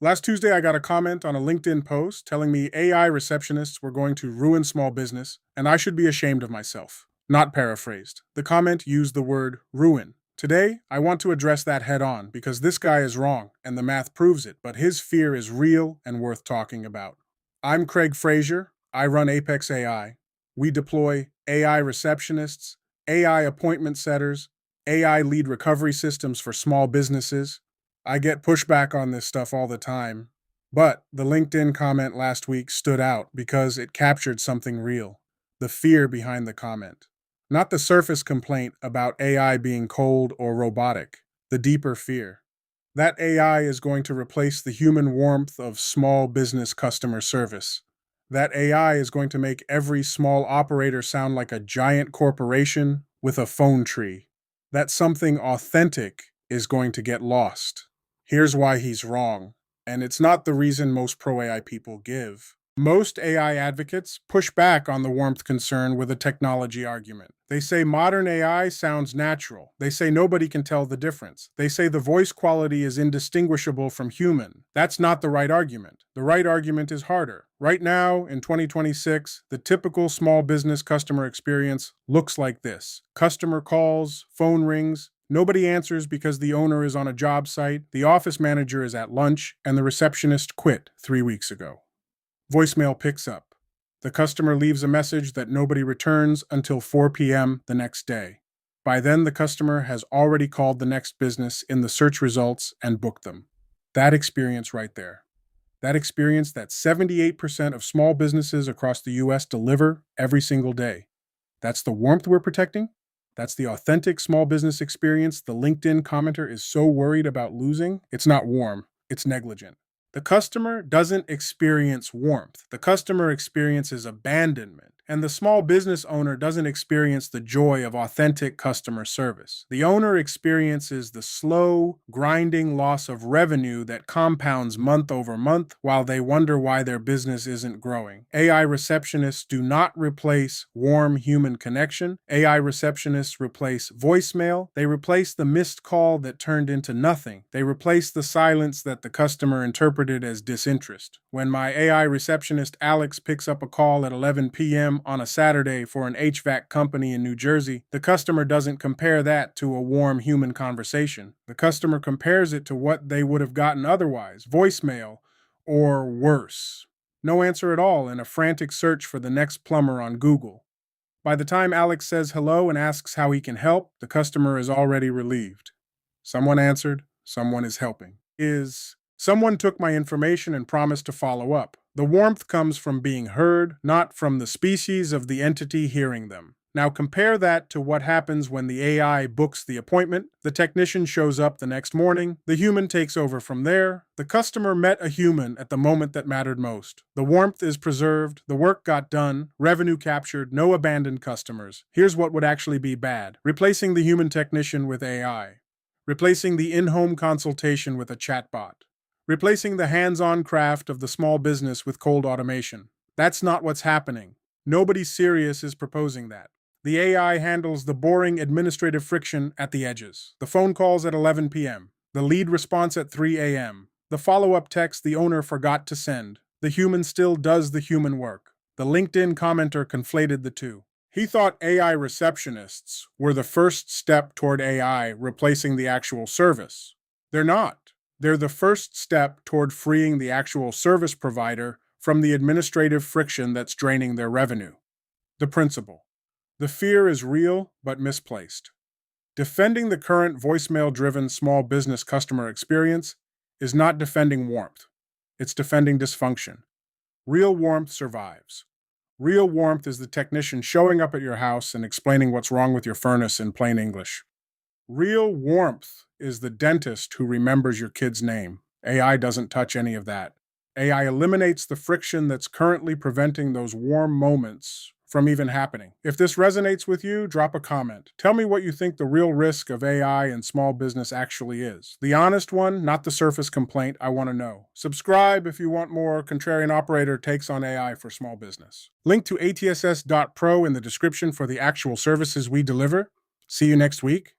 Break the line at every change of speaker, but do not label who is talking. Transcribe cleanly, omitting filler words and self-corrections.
Last Tuesday, I got a comment on a LinkedIn post telling me AI receptionists were going to ruin small business, and I should be ashamed of myself. Not paraphrased. The comment used the word ruin. Today, I want to address that head on because this guy is wrong, and the math proves it, but his fear is real and worth talking about. I'm Craig Frazier. I run Apex AI. We deploy AI receptionists, AI appointment setters, AI lead recovery systems for small businesses. I get pushback on this stuff all the time, but the LinkedIn comment last week stood out because it captured something real: the fear behind the comment. Not the surface complaint about AI being cold or robotic, the deeper fear. That AI is going to replace the human warmth of small business customer service. That AI is going to make every small operator sound like a giant corporation with a phone tree. That something authentic is going to get lost. Here's why he's wrong, and it's not the reason most pro-AI people give. Most AI advocates push back on the warmth concern with a technology argument. They say modern AI sounds natural. They say nobody can tell the difference. They say the voice quality is indistinguishable from human. That's not the right argument. The right argument is harder. Right now, in 2026, the typical small business customer experience looks like this. Customer calls, phone rings, nobody answers because the owner is on a job site, the office manager is at lunch, and the receptionist quit 3 weeks ago. Voicemail picks up. The customer leaves a message that nobody returns until 4 p.m. the next day. By then, the customer has already called the next business in the search results and booked them. That experience right there. That experience that 78% of small businesses across the US deliver every single day. That's the warmth we're protecting? That's the authentic small business experience the LinkedIn commenter is so worried about losing? It's not warm, it's negligent. The customer doesn't experience warmth. The customer experiences abandonment. And the small business owner doesn't experience the joy of authentic customer service. The owner experiences the slow, grinding loss of revenue that compounds month over month while they wonder why their business isn't growing. AI receptionists do not replace warm human connection. AI receptionists replace voicemail. They replace the missed call that turned into nothing. They replace the silence that the customer interpreted as disinterest. When my AI receptionist Alex picks up a call at 11 p.m. on a Saturday for an HVAC company in New Jersey, the customer doesn't compare that to a warm human conversation. The customer compares it to what they would have gotten otherwise: voicemail, or worse. No answer at all in a frantic search for the next plumber on Google. By the time Alex says hello and asks how he can help, the customer is already relieved. Someone answered, someone is helping. Someone took my information and promised to follow up. The warmth comes from being heard, not from the species of the entity hearing them. Now compare that to what happens when the AI books the appointment. The technician shows up the next morning. The human takes over from there. The customer met a human at the moment that mattered most. The warmth is preserved. The work got done. Revenue captured. No abandoned customers. Here's what would actually be bad: replacing the human technician with AI. Replacing the in-home consultation with a chatbot. Replacing the hands-on craft of the small business with cold automation. That's not what's happening. Nobody serious is proposing that. The AI handles the boring administrative friction at the edges. The phone calls at 11 p.m. The lead response at 3 a.m. The follow-up text the owner forgot to send. The human still does the human work. The LinkedIn commenter conflated the two. He thought AI receptionists were the first step toward AI replacing the actual service. They're not. They're the first step toward freeing the actual service provider from the administrative friction that's draining their revenue. The principle. The fear is real but misplaced. Defending the current voicemail-driven small business customer experience is not defending warmth. It's defending dysfunction. Real warmth survives. Real warmth is the technician showing up at your house and explaining what's wrong with your furnace in plain English. Real warmth is the dentist who remembers your kid's name. AI doesn't touch any of that. AI eliminates the friction that's currently preventing those warm moments from even happening. If this resonates with you, drop a comment. Tell me what you think the real risk of AI in small business actually is. The honest one, not the surface complaint. I want to know. Subscribe if you want more Contrarian Operator takes on AI for small business. Link to atss.pro in the description for the actual services we deliver. See you next week.